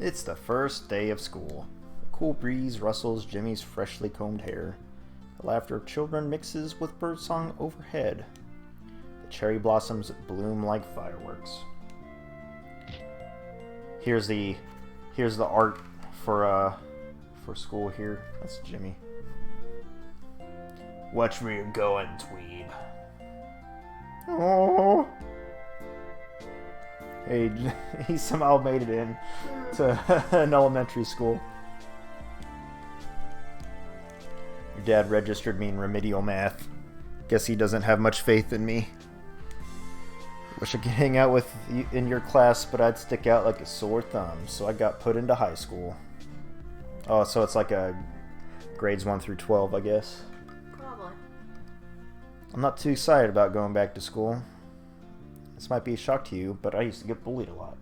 It's the first day of school. A cool breeze rustles Jimmy's freshly combed hair. The laughter of children mixes with birdsong overhead. The cherry blossoms bloom like fireworks. Here's the art for school here. That's Jimmy. Watch where you're going, dweeb. Oh. Hey, he somehow made it in to an elementary school. Your dad registered me in remedial math. Guess he doesn't have much faith in me. Wish I could hang out with you in your class, but I'd stick out like a sore thumb, so I got put into high school. Oh, so it's like a grades 1 through 12, I guess. Probably. I'm not too excited about going back to school. This might be a shock to you, but I used to get bullied a lot.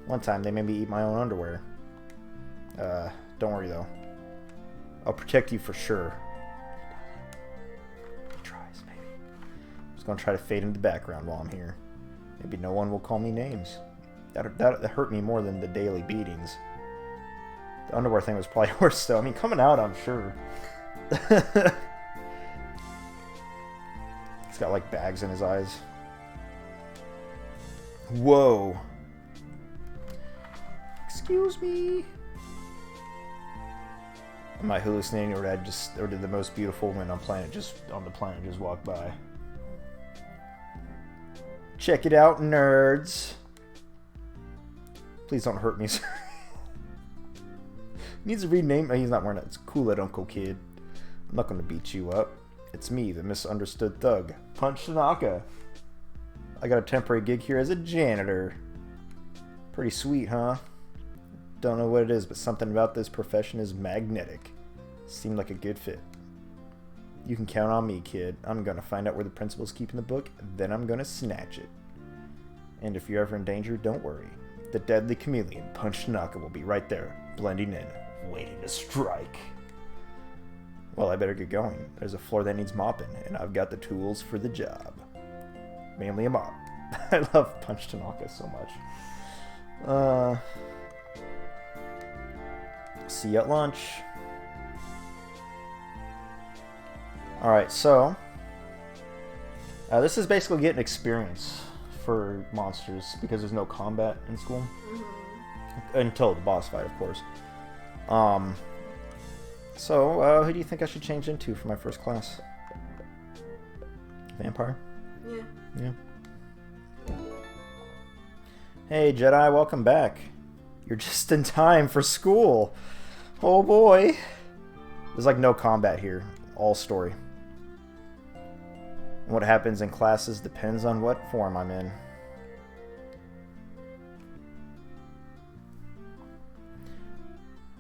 One time, they made me eat my own underwear. Don't worry, though. I'll protect you for sure. He tries, maybe. I'm just gonna try to fade into the background while I'm here. Maybe no one will call me names. That hurt me more than the daily beatings. The underwear thing was probably worse, though. I mean, coming out, I'm sure. He's got, like, bags in his eyes. Whoa. Excuse me. Am I hallucinating, or did the most beautiful woman on the planet just walk by? Check it out, nerds. Please don't hurt me. Needs to rename. He's not wearing it. It's cool it, Uncle Kid. I'm not going to beat you up. It's me, the misunderstood thug. Punch Tanaka. I got a temporary gig here as a janitor. Pretty sweet, huh? Don't know what it is, but something about this profession is magnetic. Seemed like a good fit. You can count on me, kid. I'm gonna find out where the principal's keeping the book, then I'm gonna snatch it. And if you're ever in danger, don't worry. The deadly chameleon, Punch Tanaka, will be right there, blending in, waiting to strike. Well, I better get going. There's a floor that needs mopping, and I've got the tools for the job. Mainly a mop. I love Punch Tanaka so much. See you at lunch. Alright, so this is basically getting experience for monsters because there's no combat in school. Mm-hmm. Until the boss fight, of course. So, who do you think I should change into for my first class? Vampire? Yeah. Hey, Jedi, welcome back. You're just in time for school. Oh boy. There's like no combat here. All story. And what happens in classes depends on what form I'm in.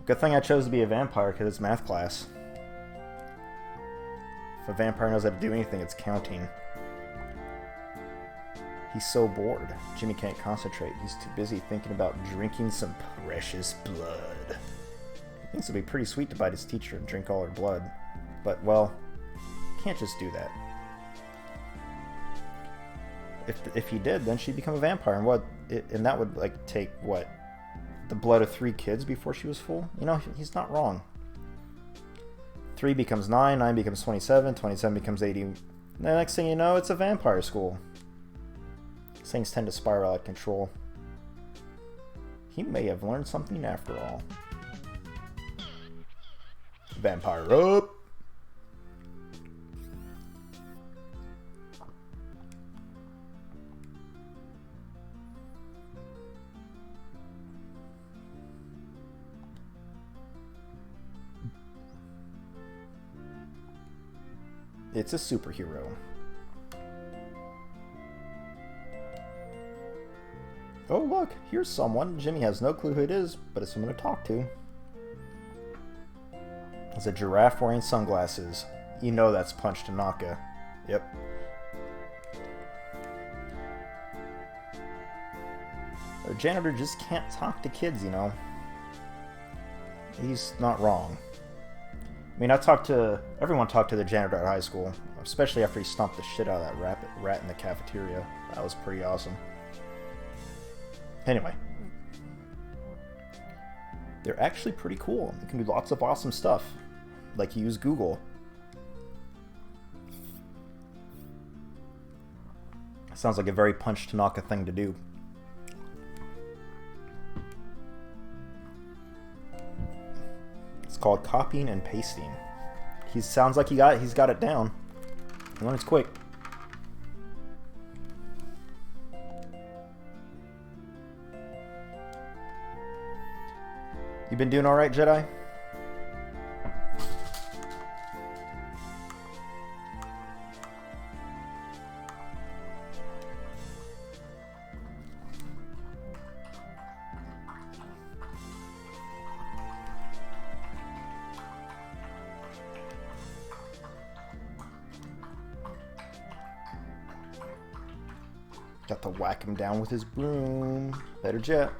Good thing I chose to be a vampire because it's math class. If a vampire knows how to do anything, it's counting. He's so bored. Jimmy can't concentrate. He's too busy thinking about drinking some precious blood. He thinks it'd be pretty sweet to bite his teacher and drink all her blood. But, well, can't just do that. If he did, then she'd become a vampire. And that would, like, take, what? The blood of 3 kids before she was full? You know, he's not wrong. 3 becomes 9, 9 becomes 27, 27 becomes 80. And the next thing you know, it's a vampire school. Things tend to spiral out of control. He may have learned something after all. Vampire up! It's a superhero. Oh look, here's someone. Jimmy has no clue who it is, but it's someone to talk to. It's a giraffe wearing sunglasses. You know that's Punch Tanaka. Yep. A janitor just can't talk to kids, you know. He's not wrong. I mean, everyone talked to the janitor at high school, especially after he stomped the shit out of that rat in the cafeteria. That was pretty awesome. Anyway, They're actually pretty cool. You can do lots of awesome stuff, like use Google. Sounds like a very Punch Tanaka thing to do. It's called copying and pasting. He sounds like he's got it down. He learns quick. You been doing all right, Jedi? Got to whack him down with his broom. Better jet.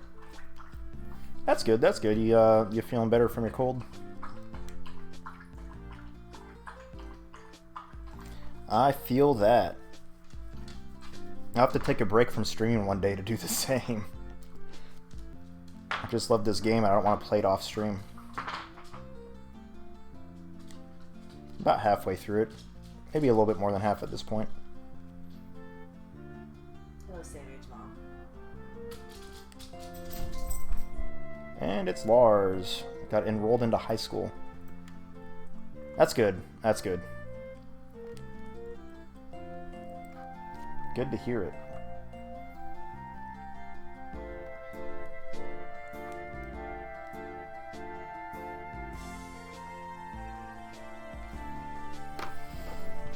That's good. That's good. You feeling better from your cold? I feel that. I'll have to take a break from streaming one day to do the same. I just love this game. I don't want to play it off stream. About halfway through it. Maybe a little bit more than half at this point. And it's Lars. Got enrolled into high school. That's good. That's good. Good to hear it.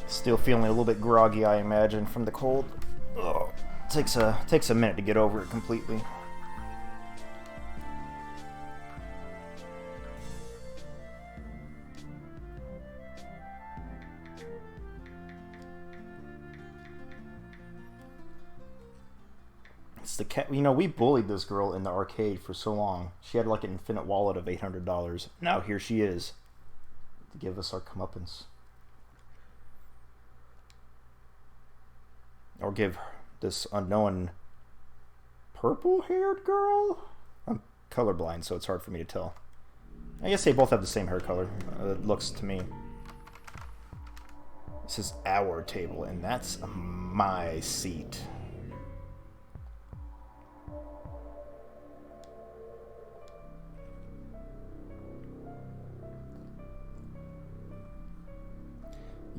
Still feeling a little bit groggy, I imagine, from the cold. Oh, takes a minute to get over it completely. The cat, you know, we bullied this girl in the arcade for so long. She had like an infinite wallet of $800. Now here she is to give us our comeuppance, or give this unknown purple-haired girl. I'm colorblind, so it's hard for me to tell. I guess they both have the same hair color. It looks to me. This is our table, and that's my seat.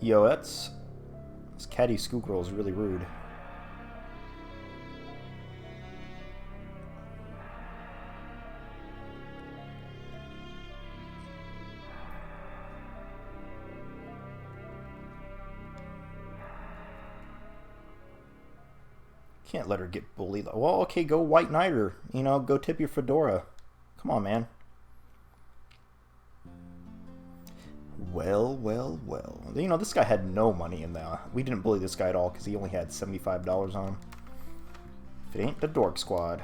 Yo, this catty schoolgirl is really rude. Can't let her get bullied. Well, okay, go White Knight her. You know, go tip your fedora. Come on, man. Well, well, well. You know, this guy had no money in the... We didn't bully this guy at all because he only had $75 on him. If it ain't the Dork Squad.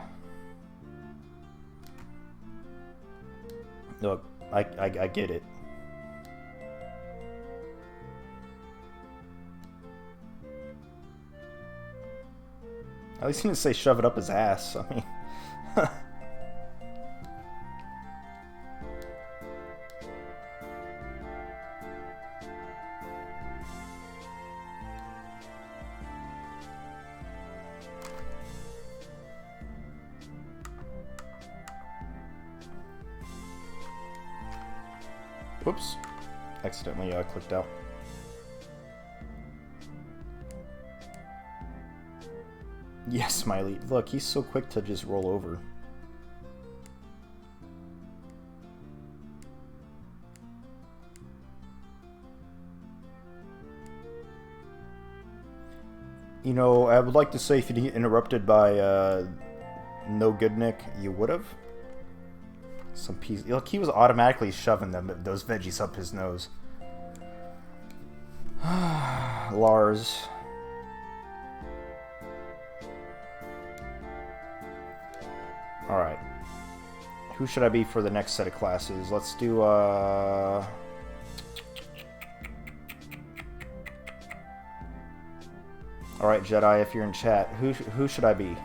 Look, I get it. At least he didn't say shove it up his ass. I mean... Whoops. Accidentally clicked out. Yes, Smiley. Look, he's so quick to just roll over. You know, I would like to say if you didn't get interrupted by No Good Nick, you would have. Some piece. Look, he was automatically shoving those veggies up his nose. Lars. Alright. Who should I be for the next set of classes? Let's do, Alright, Jedi, if you're in chat, who should I be?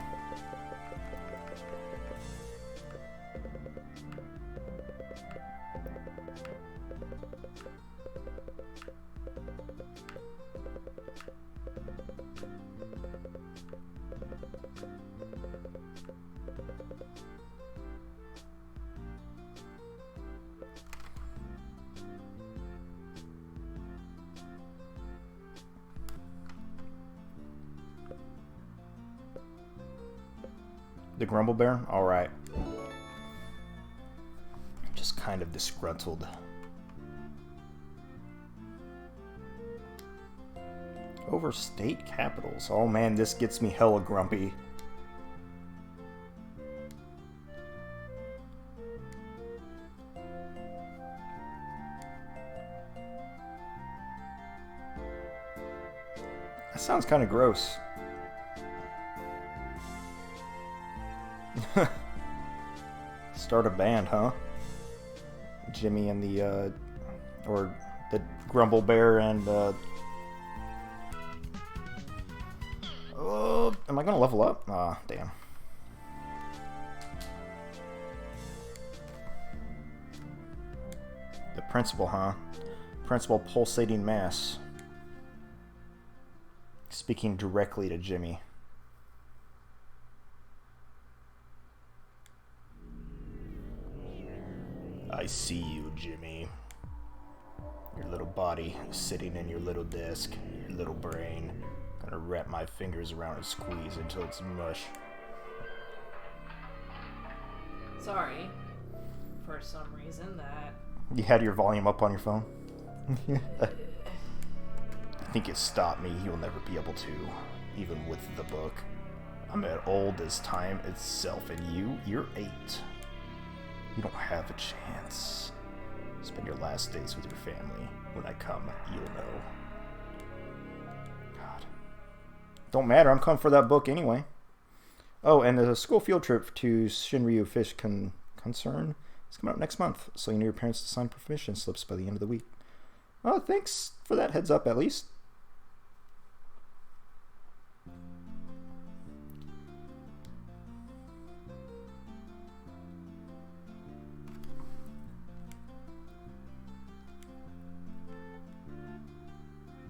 The Grumble Bear? Alright. Just kind of disgruntled. Over state capitals. Oh man, this gets me hella grumpy. That sounds kind of gross. Start a band, huh? Jimmy and the, or the Grumble Bear and, oh, am I gonna level up? Ah, damn. The principal, huh? Principal Pulsating Mass. Speaking directly to Jimmy. I see you, Jimmy. Your little body sitting in your little desk, your little brain. Gonna wrap my fingers around and squeeze until it's mush. Sorry, for some reason that... You had your volume up on your phone? I think it stopped me. You'll never be able to, even with the book. I'm as old as time itself, and you're 8. You don't have a chance. Spend your last days with your family. When I come, you'll know. God. Don't matter, I'm coming for that book anyway. Oh, and the school field trip to Shinryu Fish Concern is coming up next month, so you need your parents to sign permission slips by the end of the week. Oh, thanks for that heads up, at least.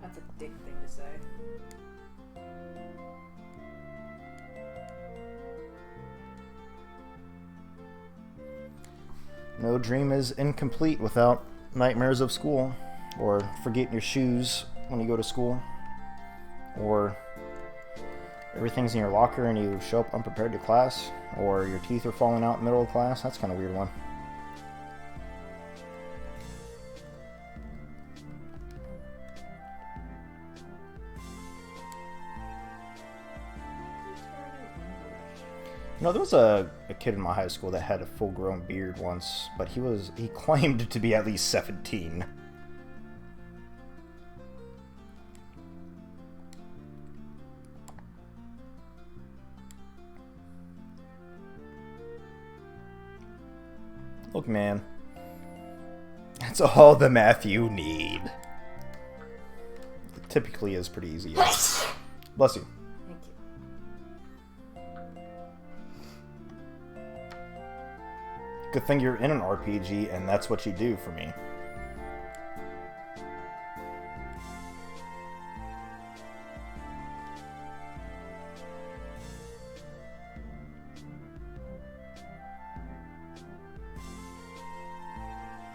That's a dick thing to say. No dream is incomplete without nightmares of school, or forgetting your shoes when you go to school, or everything's in your locker and you show up unprepared to class, or your teeth are falling out in the middle of class. That's kind of a weird one. You know, there was a kid in my high school that had a full-grown beard once, but he claimed to be at least 17. Look, man. That's all the math you need. It typically is pretty easy. Yes. Bless you. Thank you. Good thing you're in an RPG, and that's what you do for me.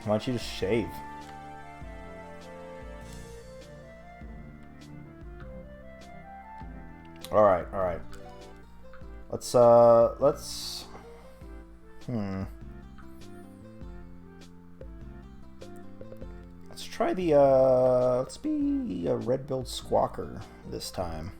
Why don't you just shave? Alright, alright. Let's try the, let's be a red-billed squawker this time.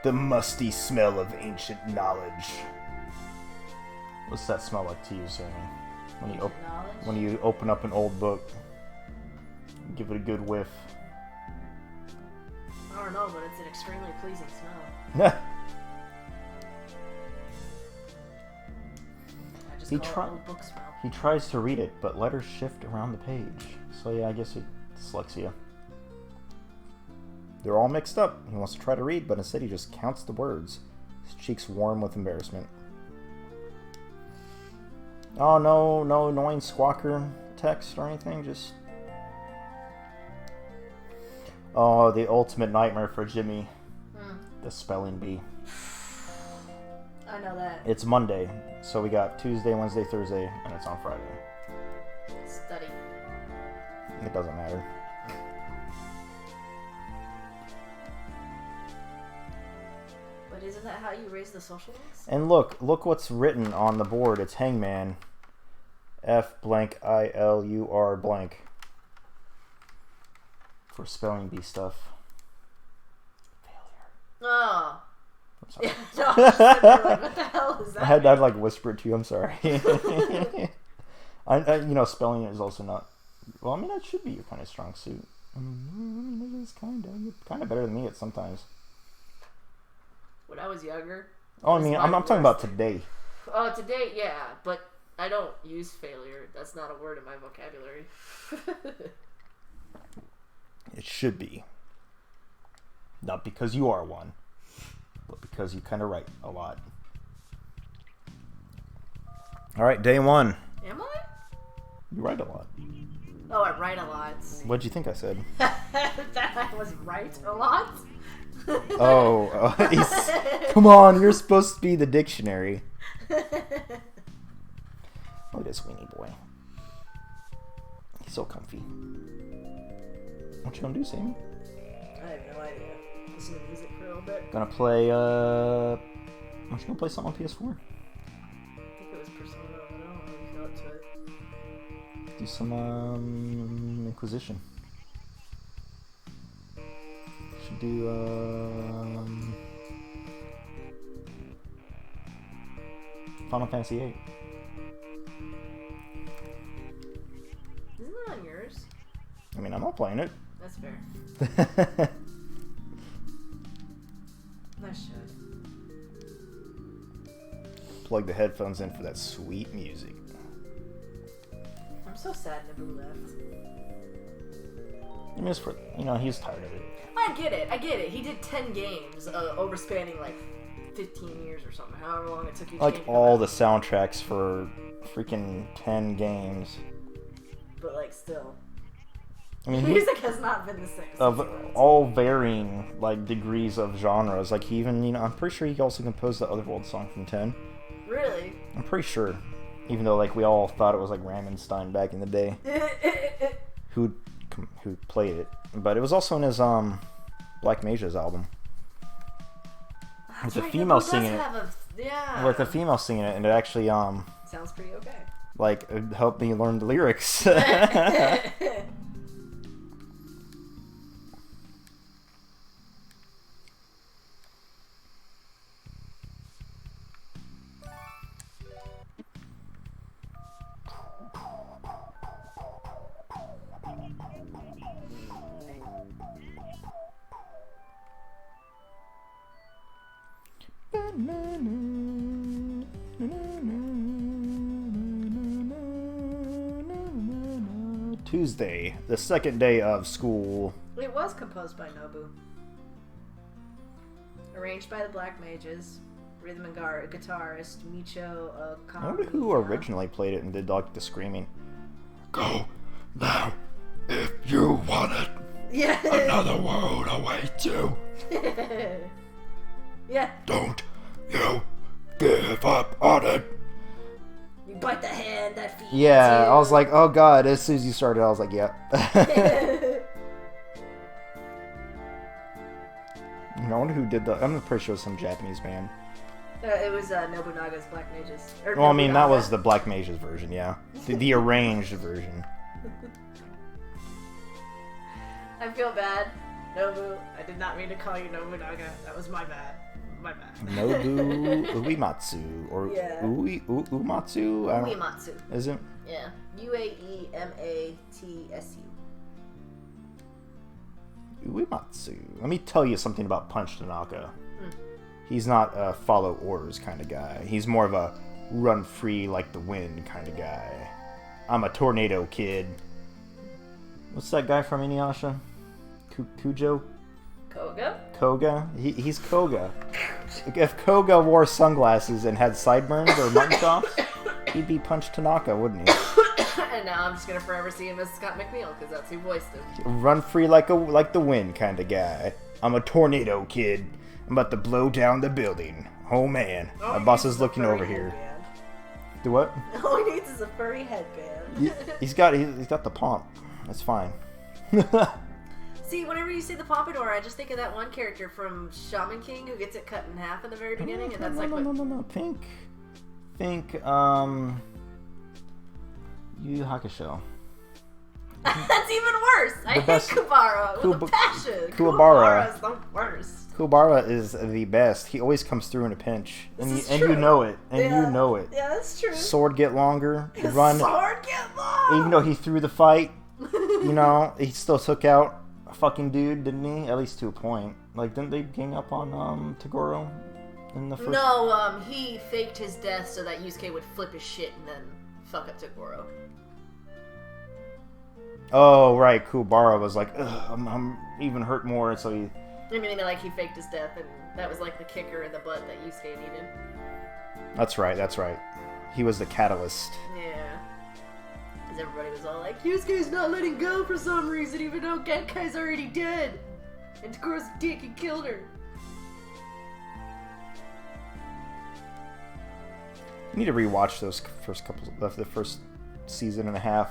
The musty smell of ancient knowledge. What's that smell like to you, Sammy? When you open up an old book, give it a good whiff. I don't know, but it's an extremely pleasing smell. I just call it old book smell. He tries to read it, but letters shift around the page. So yeah, I guess it's dyslexia. They're all mixed up. He wants to try to read, but instead he just counts the words. His cheeks warm with embarrassment. Oh, no annoying squawker text or anything, just... Oh, the ultimate nightmare for Jimmy. The spelling bee. I know that. It's Monday, so we got Tuesday, Wednesday, Thursday, and it's on Friday. Study. It doesn't matter. But isn't that how you raise the social links? And look what's written on the board. It's Hangman. F blank ILUR blank. For spelling bee stuff. Failure. Oh. I'm sorry. No, I was just sitting there like, what the hell is that? I'd like whisper it to you. I'm sorry. I spelling is also not. Well, I mean, that should be your kind of strong suit. I mean, it is kind of. You're kind of better than me at sometimes. When I was younger. Oh, I mean, I'm talking about today. Oh, today, yeah, but I don't use failure. That's not a word in my vocabulary. It should be. Not because you are one, but because you kind of write a lot. All right, day one. Am I? You write a lot. Oh, I write a lot. What'd you think I said? That I was right a lot? Come on, you're supposed to be the dictionary. Look at this weenie boy. He's so comfy. What you gonna do, Sammy? I have no idea. Listen to music for a little bit. Gonna play, aren't you gonna play something on PS4? I think it was Persona. I don't really feel up to it. Do some, Inquisition. Should do, Final Fantasy VIII. Isn't that on yours? I mean, I'm not playing it. That's fair. I should. Plug the headphones in for that sweet music. I'm so sad Naboo left. I mean, it's for, he's tired of it. I get it. He did 10 games over spanning like 15 years or something, however long it took each Like game to all come the out. soundtracks for freaking 10 games. But like still. I mean, Music has not been the same. of since he went. all varying like degrees of genres. Like he even, I'm pretty sure he also composed the Otherworld song from 10. Really? I'm pretty sure. Even though like we all thought it was like Ramenstein back in the day. who played it. But it was also in his Black Mage's album. With the female singing it. Yeah. With the female singing it, and it actually Sounds pretty okay. like it helped me learn the lyrics. Tuesday, the second day of school. It was composed by Nobu. Arranged by the Black Mages. Rhythm and guitarist Micho I wonder who originally played it and did like the screaming. Go now if you want it. Yeah. Another world awaits you. Yeah. Don't you give up on it. You bite the hand that feeds Yeah, you. I was like, oh god, as soon as you started, I was like, yep. I wonder who did the. I'm pretty sure it was some Japanese band. It was Nobunaga's Black Mages. Or Well, I mean, that Nobunaga. was the Black Mage's version, yeah. The arranged version. I feel bad. Nobu, I did not mean to call you Nobunaga. That was my bad. My bad. Nobu Uematsu. Or Yeah. Uematsu? I don't- Uematsu. Is it? Yeah. Uaematsu. Uematsu. Let me tell you something about Punch Tanaka. He's not a follow orders kind of guy. He's more of a run free like the wind kind of guy. I'm a tornado kid. What's that guy from Inuyasha? Kujo? Koga? Koga? He's Koga. If Koga wore sunglasses and had sideburns or mutton chops, he'd be Punch Tanaka, wouldn't he? And now I'm just gonna forever see him as Scott McNeil, because that's who voiced him. Run free like the wind kind of guy. I'm a tornado kid. I'm about to blow down the building. Oh man, my boss is looking over here. Do what? All he needs is a furry headband. He's got the pomp. That's fine. See, whenever you say the pompadour, I just think of that one character from Shaman King who gets it cut in half in the very beginning, and that's no. Think Yu Yu Hakusho. That's even worse. I hate Kubara with a passion. Kuwabara is the worst. Kuwabara is the best. He always comes through in a pinch, and you know it. You know it. Yeah, that's true. Sword get longer. His Run. sword get long. Even though he threw the fight, he still took out a fucking dude, didn't he? At least to a point. Like, didn't they gang up on Toguro in the first? No, he faked his death so that Yusuke would flip his shit and then fuck up Toguro. Oh, right. Kuwabara was like, I'm even hurt more, so he... I mean, like, he faked his death, and that was like the kicker in the butt that Yusuke needed. That's right. He was the catalyst. Yeah. Because everybody was all like, Yusuke's not letting go for some reason, even though Genkai's already dead. And Togoro's dick and killed her. You need to rewatch those the first season and a half.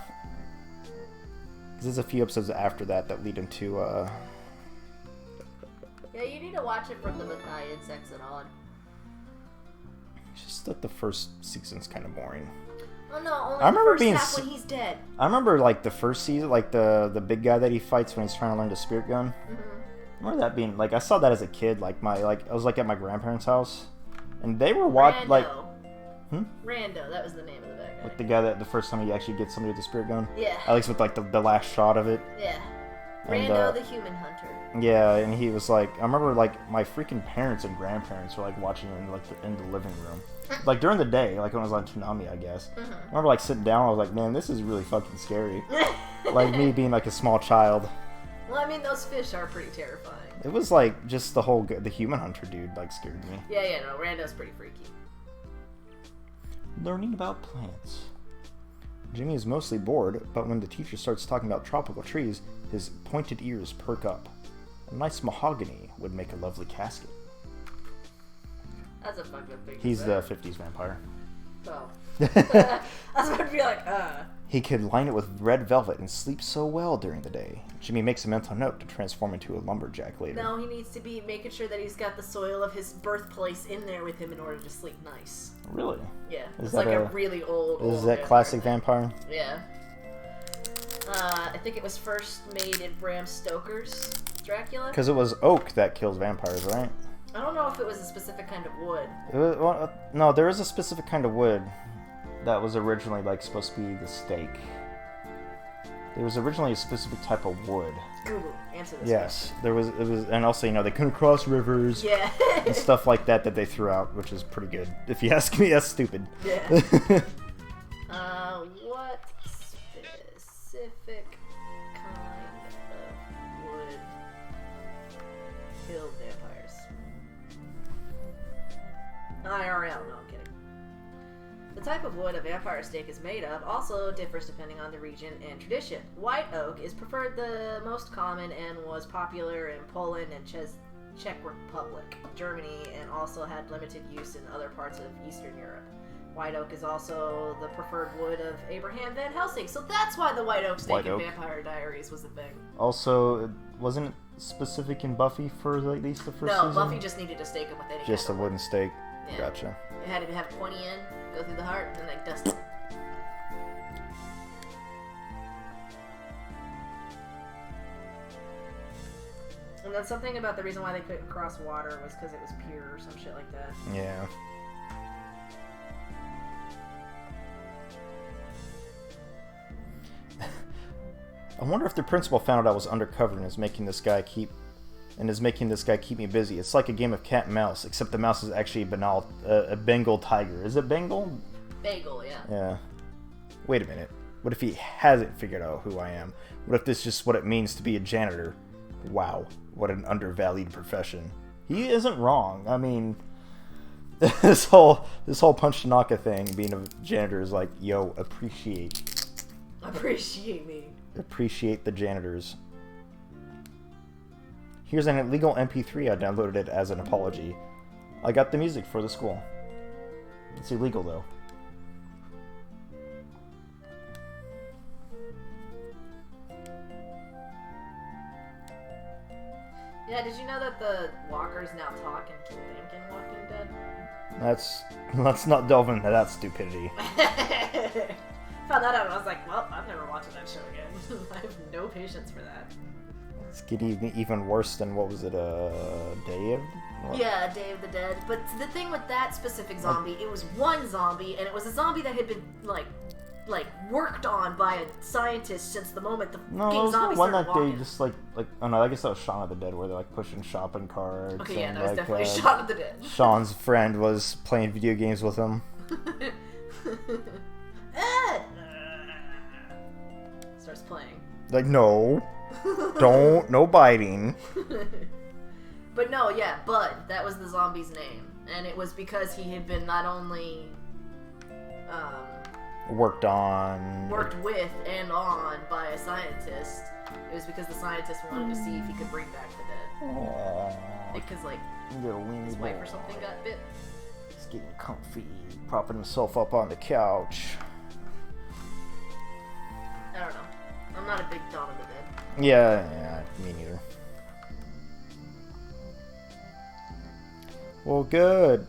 Because there's a few episodes after that lead into, Yeah, you need to watch it from the Makai insects and on. It's just that the first season's kind of boring. Oh no, only I remember the first half when he's dead. I remember, like, the first season, like, the big guy that he fights when he's trying to learn the spirit gun. Mm-hmm. I remember that being, like, I saw that as a kid, I was, like, at my grandparents' house. And they were watching, like... Rando, that was the name of the bad guy. Like the guy that the first time he actually gets somebody with the spirit gun? Yeah. At least with, like, the last shot of it. Yeah. And, Rando the human hunter. Yeah, and he was like, I remember, like, my freaking parents and grandparents were, like, watching it in, like, in the living room. Like, during the day, like, when it was on Toonami, I guess. Mm-hmm. I remember, like, sitting down, I was like, man, this is really fucking scary. Like, me being, like, a small child. Well, I mean, those fish are pretty terrifying. It was, like, just the human hunter dude, like, scared me. Yeah, no, Rando's pretty freaky. Learning about plants. Jimmy is mostly bored, but when the teacher starts talking about tropical trees, his pointed ears perk up. A nice mahogany would make a lovely casket. That's a fucking thing. He's the 50s vampire. Oh. I was about to be like, He could line it with red velvet and sleep so well during the day. Jimmy makes a mental note to transform into a lumberjack later. No, he needs to be making sure that he's got the soil of his birthplace in there with him in order to sleep nice. Really? Yeah. Is It's that like a really old Is that classic vampire? Yeah. I think it was first made in Bram Stoker's Dracula. Because it was oak that kills vampires, right? I don't know if it was a specific kind of wood. No, there is a specific kind of wood that was originally, like, supposed to be the stake. There was originally a specific type of wood. Google, answer this. Yes, it was, and also, they couldn't cross rivers. Yeah. And stuff like that they threw out, which is pretty good. If you ask me, that's stupid. Yeah. What specific kind of wood killed vampires? IRL, no, I'm kidding. The type of wood a vampire stake is made of also differs depending on the region and tradition. White oak is preferred the most common and was popular in Poland and Czech Republic, Germany, and also had limited use in other parts of Eastern Europe. White oak is also the preferred wood of Abraham Van Helsing, so that's why the white oak stake in Vampire Diaries was a thing. Also, wasn't it specific in Buffy for at least the first season? No, Buffy just needed to stake him with any Just a wooden stake. Yeah. Gotcha. It had to have pointy end, go through the heart, and then like dust it. And then something about the reason why they couldn't cross water was because it was pure or some shit like that. Yeah. I wonder if the principal found out I was undercover and is making this guy keep me busy. It's like a game of cat and mouse, except the mouse is actually a Bengal tiger. Is it Bengal? Bagel, yeah. Yeah. Wait a minute. What if he hasn't figured out who I am? What if this is just what it means to be a janitor? Wow, what an undervalued profession. He isn't wrong. I mean, this whole Punch Tanaka thing, being a janitor, is like, yo, appreciate me. Appreciate the janitors. Here's an illegal MP3. I downloaded it as an apology. I got the music for the school. It's illegal, though. Yeah, did you know that the walkers now talk and can think in Walking Dead? Let's not delve into that stupidity. Found that out and I was like, well, I'm never watching that show again. I have no patience for that. It's getting even worse than, what was it, Day of... What? Yeah, Day of the Dead. But the thing with that specific zombie, it was one zombie, and it was a zombie that had been, like worked on by a scientist since the moment the fucking zombie one started that walking. they just, like, oh no, I guess that was Shaun of the Dead, where they're, like, pushing shopping carts. Okay, yeah, and, that was like, definitely Shaun of the Dead. Sean's friend was playing video games with him. Starts playing. Like, no. No biting. But no, yeah, Bud, that was the zombie's name. And it was because he had been not only worked with and on by a scientist. It was because the scientist wanted to see if he could bring back the dead. Aww. Because, like, Little weenie his wife or boy. something got bit. He's getting comfy, propping himself up on the couch. I don't know. I'm not a big Dawn of the Dead. Yeah, me neither. Well, good.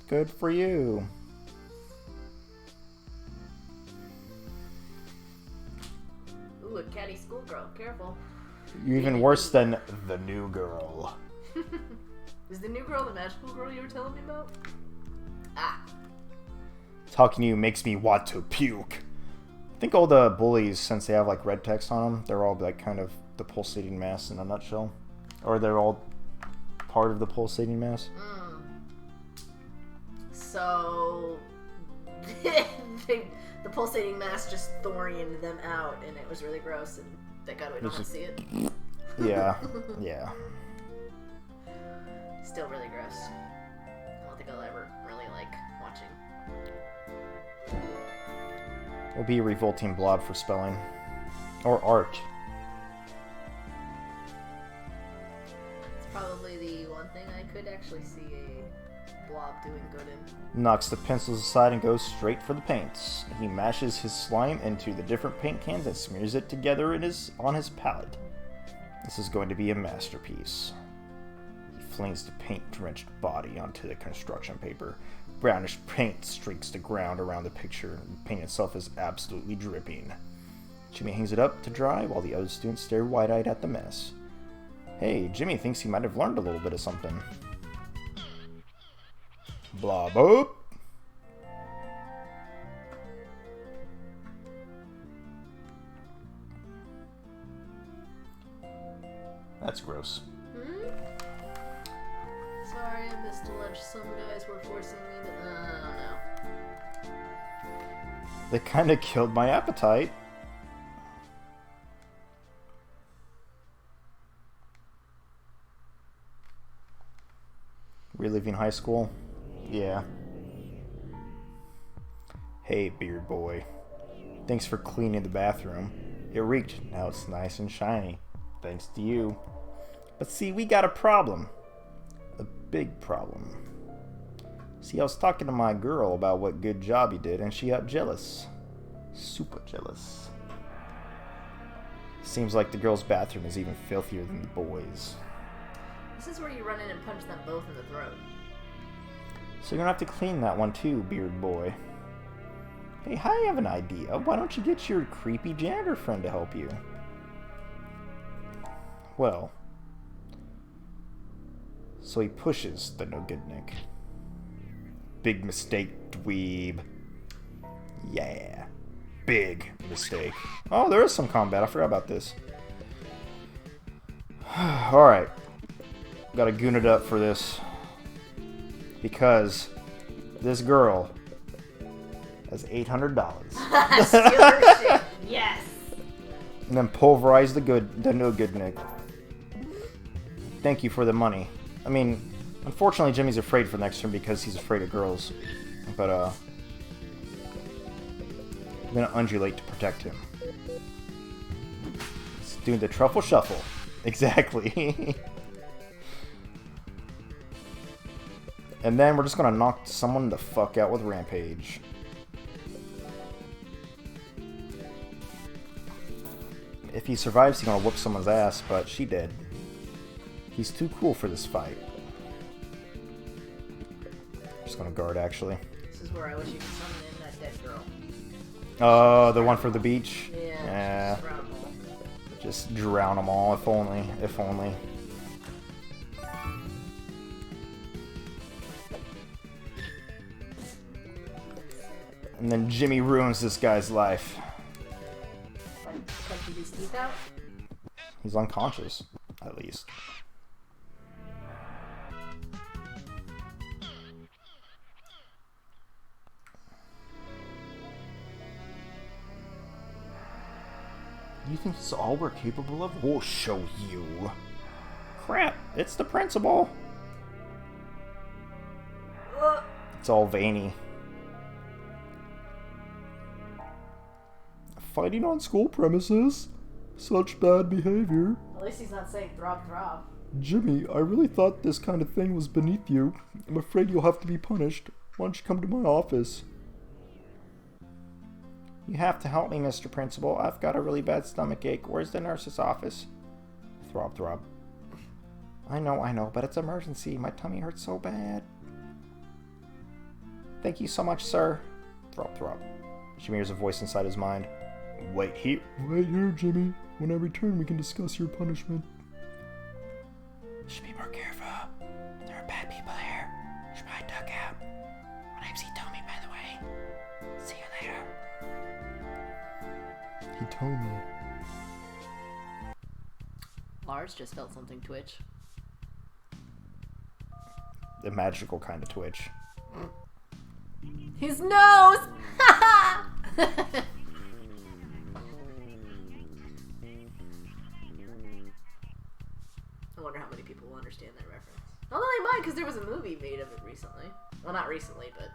Good for you. Ooh, a catty schoolgirl. Careful. You're even worse than the new girl. Is the new girl the magical girl you were telling me about? Ah. Talking to you makes me want to puke. I think all the bullies, since they have like red text on them, they're all like kind of the pulsating mass in a nutshell. Or they're all part of the pulsating mass. So the pulsating mass just thoriumed them out, and it was really gross. And thank God we don't have to see it. Yeah, yeah. Still really gross. I don't think I'll ever really like watching. It'll be a revolting blob for spelling. Or art. It's probably the one thing I could actually see a blob doing good in. Knocks the pencils aside and goes straight for the paints. He mashes his slime into the different paint cans and smears it together on his palette. This is going to be a masterpiece. He flings the paint-drenched body onto the construction paper. Brownish paint streaks the ground around the picture. The paint itself is absolutely dripping. Jimmy hangs it up to dry while the other students stare wide-eyed at the mess. Hey, Jimmy thinks he might have learned a little bit of something. Blob up! That's gross. Sorry, I missed lunch. Some guys were forcing me to... no. They kind of killed my appetite. Reliving high school? Yeah. Hey, beard boy. Thanks for cleaning the bathroom. It reeked. Now it's nice and shiny. Thanks to you. But see, we got a problem. A big problem. See, I was talking to my girl about what good job you did, and she got jealous. Super jealous. Seems like the girl's bathroom is even filthier than the boys'. This is where you run in and punch them both in the throat. So you're gonna have to clean that one too, beard boy. Hey, I have an idea. Why don't you get your creepy janitor friend to help you? Well, so he pushes the no-good-nick. Big mistake, dweeb. Yeah. Big mistake. Oh, there is some combat. I forgot about this. Alright. Gotta goon it up for this. Because this girl has $800. Steal her shit. Yes. And then pulverize the no-good-nick. Thank you for the money. I mean, unfortunately Jimmy's afraid for the next turn because he's afraid of girls. But, I'm gonna undulate to protect him. It's doing the truffle shuffle. Exactly. And then we're just gonna knock someone the fuck out with Rampage. If he survives, he's gonna whoop someone's ass, but she did. He's too cool for this fight. Just gonna guard, actually. This is where I wish you could summon in that dead girl. Oh, the one for the beach? Yeah. Just drown them all, if only. If only. And then Jimmy ruins this guy's life. Punching his teeth out? He's unconscious, at least. You think it's all we're capable of? We'll show you. Crap, it's the principal. It's all veiny. Fighting on school premises? Such bad behavior. At least he's not saying throb throb. Jimmy, I really thought this kind of thing was beneath you. I'm afraid you'll have to be punished. Why don't you come to my office? You have to help me, Mr. Principal. I've got a really bad stomach ache. Where's the nurse's office? Throb throb. I know, but it's emergency. My tummy hurts so bad. Thank you so much, sir. Throb throb. Jimmy hears a voice inside his mind. Wait here. Wait here, Jimmy. When I return, we can discuss your punishment. Should be more careful. There are bad people here. Should probably duck out. My name's Hitomi, by the way. See you later. Hitomi. Lars just felt something twitch. The magical kind of twitch. His nose! I wonder how many people will understand that reference. Although they might, because there was a movie made of it recently. Well, not recently, but...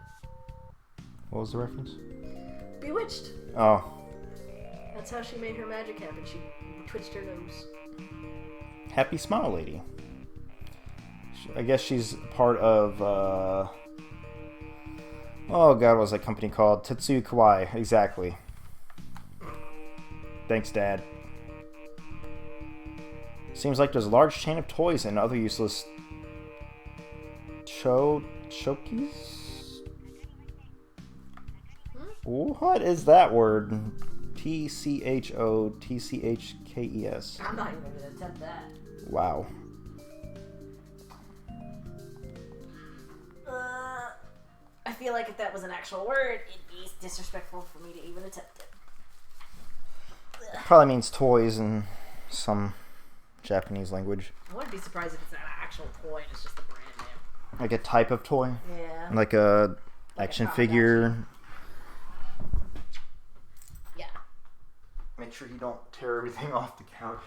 What was the reference? Bewitched. Oh. That's how she made her magic happen. She twitched her nose. Happy Smile Lady. I guess she's part of, oh god, what was that company called? Tetsuya Kawaii, exactly. Thanks, Dad. Seems like there's a large chain of toys and other useless chokis? What is that word? Tchotchkes. I'm not even going to attempt that. Wow. I feel like if that was an actual word, it'd be disrespectful for me to even attempt it. Probably means toys in some Japanese language. I wouldn't be surprised if it's not an actual toy and it's just a brand name. Like a type of toy? Yeah. Like a action figure? Yeah. Make sure you don't tear everything off the couch.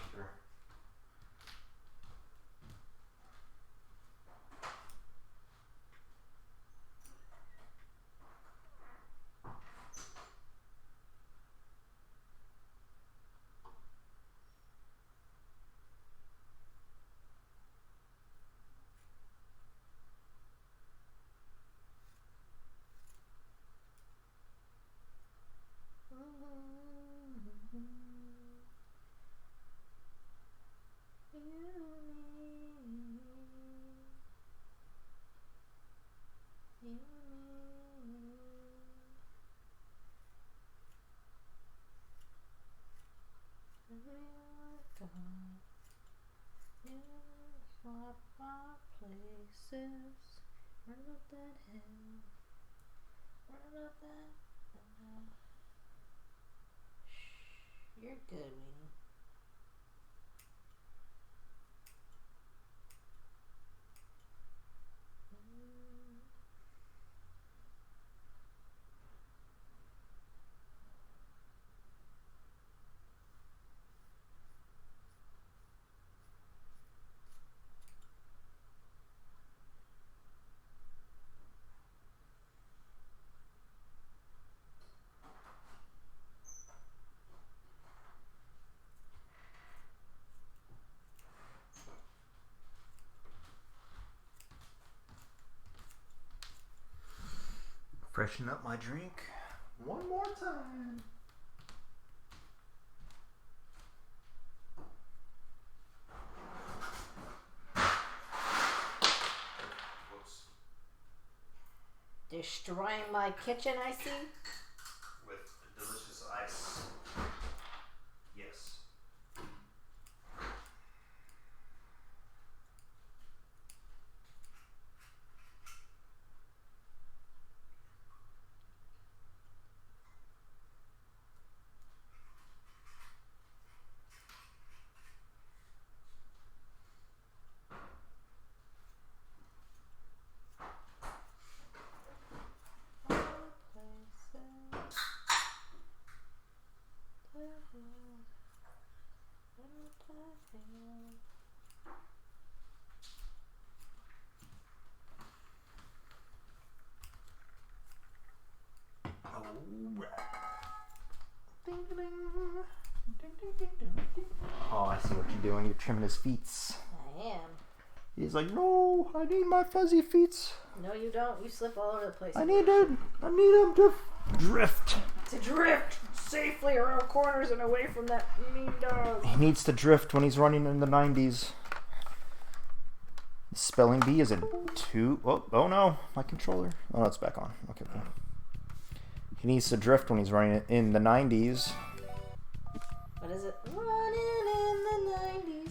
You're good, Weenie. Freshen up my drink one more time. Destroying my kitchen, I see. With delicious ice. Yes. Oh, I see what you're doing. You're trimming his feet. I am. He's like, no, I need my fuzzy feet. No, you don't. You slip all over the place. I need him to drift. To drift safely around corners and away from that mean dog. He needs to drift when he's running in the 90s. The spelling bee is a 2. Oh no, my controller. Oh, it's back on. Okay, cool. He needs to drift when he's running in the 90s. What is it? Running in the 90s.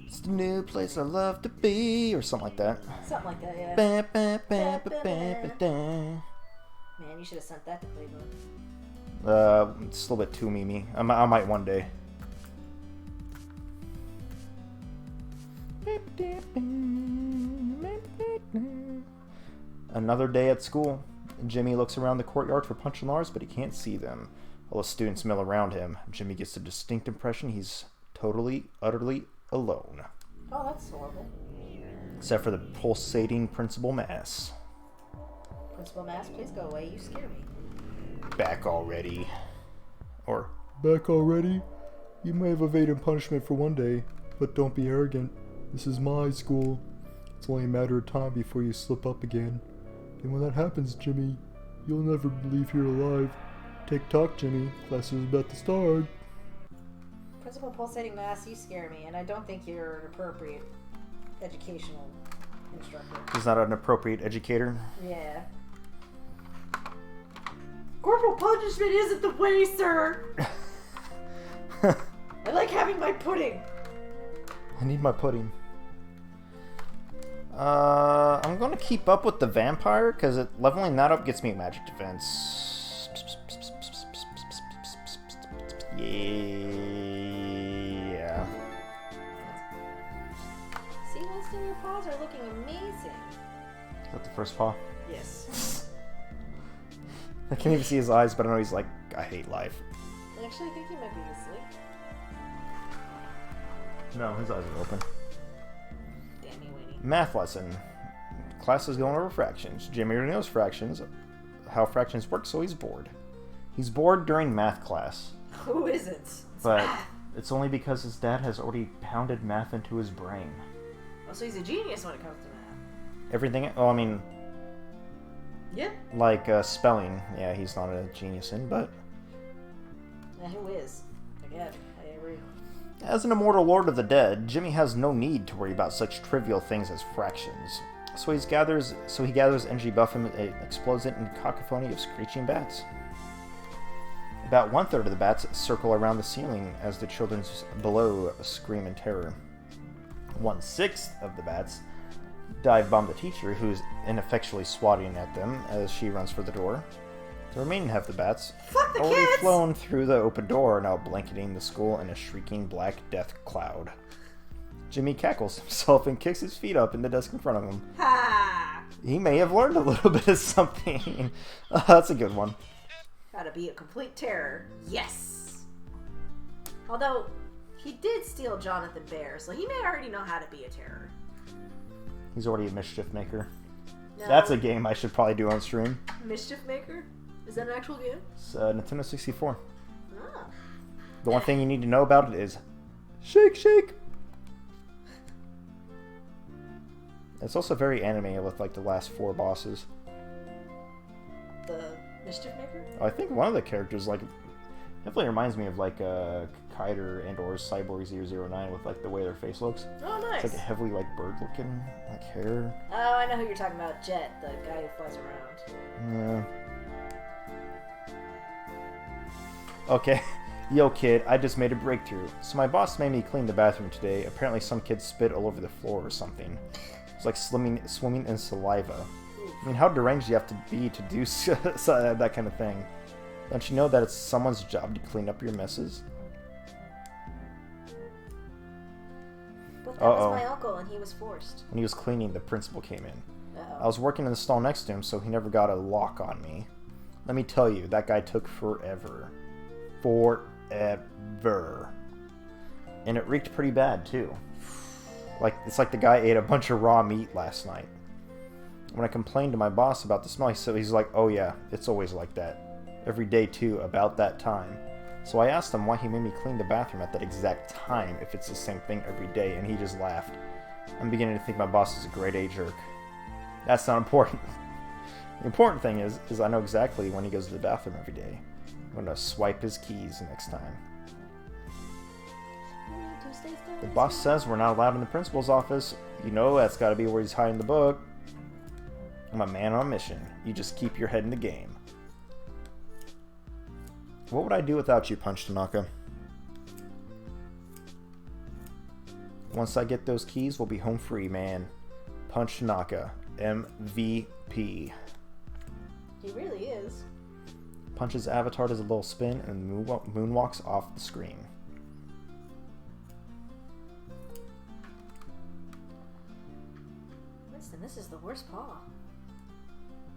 It's the new place I love to be, or something like that. Something like that, yeah. Ba, ba, ba, ba, ba, ba, da. Man, you should have sent that to Playboy. It's a little bit too memey. I might one day. Another day at school. Jimmy looks around the courtyard for Punch and Lars, but he can't see them. All the students mill around him. Jimmy gets the distinct impression he's totally, utterly alone. Oh, that's horrible. Except for the pulsating Principal Mass. Principal Mass, please go away. You scare me. Back already. Or, back already? You may have evaded punishment for one day, but don't be arrogant. This is my school. It's only a matter of time before you slip up again. And when that happens, Jimmy, you'll never leave here alive. Tick-tock, Jimmy. Class is about to start. Principal Pulsating Mass, you scare me, and I don't think you're an appropriate educational instructor. He's not an appropriate educator. Yeah. Corporal punishment isn't the way, sir! I like having my pudding! I need my pudding. I'm gonna keep up with the vampire, because leveling that up gets me magic defense. Yeah. See, Winston, your paws are looking amazing. Is that the first paw? Yes. I can't even see his eyes, but I know he's like, I hate life. Actually, I think he might be asleep. No, his eyes are open. Damn you, Winnie. Math lesson. Class is going over fractions. Jimmy already knows fractions, how fractions work, so he's bored. He's bored during math class. Who isn't? It's but math. It's only because his dad has already pounded math into his brain. Oh, so he's a genius when it comes to math. Everything, well, I mean, Yeah. like spelling, yeah, he's not a genius in, but Yeah, who is? Again, I agree. as an immortal lord of the dead, Jimmy has no need to worry about such trivial things as fractions. So he gathers NG Buffum and explodes it in a cacophony of screeching bats. About 1/3 of the bats circle around the ceiling as the children below scream in terror. 1/6 of the bats dive bomb the teacher, who's ineffectually swatting at them as she runs for the door. The remaining half of the bats, Fuck the already kids! flown through the open door, are now blanketing the school in a shrieking black death cloud. Jimmy cackles himself and kicks his feet up in the desk in front of him. Ha! He may have learned a little bit of something. That's a good one. Gotta be a complete terror. Yes! Although, he did steal Jonathan Bear, so he may already know how to be a terror. He's already a mischief maker. No. That's a game I should probably do on stream. Mischief Maker? Is that an actual game? It's Nintendo 64. Ah. The one thing you need to know about it is shake, shake. It's also very anime with like the last 4 bosses. the mischief maker? I think one of the characters, like, definitely reminds me of, like, Kiter and or Cyborg 009 with, like, the way their face looks. Oh, nice. It's like a heavily, like, bird-looking, like, hair. Oh, I know who you're talking about. Jet, the guy who flies around. Yeah. Okay. Yo, kid, I just made a breakthrough. So my boss made me clean the bathroom today. Apparently some kid spit all over the floor or something. It's like swimming in saliva. I mean, how deranged do you have to be to do that kind of thing? Don't you know that it's someone's job to clean up your messes? But that was my uncle, and he was forced. When he was cleaning, the principal came in. Uh-oh. I was working in the stall next to him, so he never got a lock on me. Let me tell you, that guy took forever. Forever. And it reeked pretty bad, too. It's like the guy ate a bunch of raw meat last night. When I complained to my boss about the smell, he's like, oh yeah, it's always like that. Every day, too, about that time. So I asked him why he made me clean the bathroom at that exact time if it's the same thing every day, and he just laughed. I'm beginning to think my boss is a grade A jerk. That's not important. The important thing is I know exactly when he goes to the bathroom every day. I'm going to swipe his keys next time. The boss says we're not allowed in the principal's office. You know that's got to be where he's hiding the book. I'm a man on a mission. You just keep your head in the game. What would I do without you, Punch Tanaka? Once I get those keys, we'll be home free, man. Punch Tanaka. MVP. He really is. Punch's avatar does a little spin and moonwalks off the screen. Winston, this is the worst paw.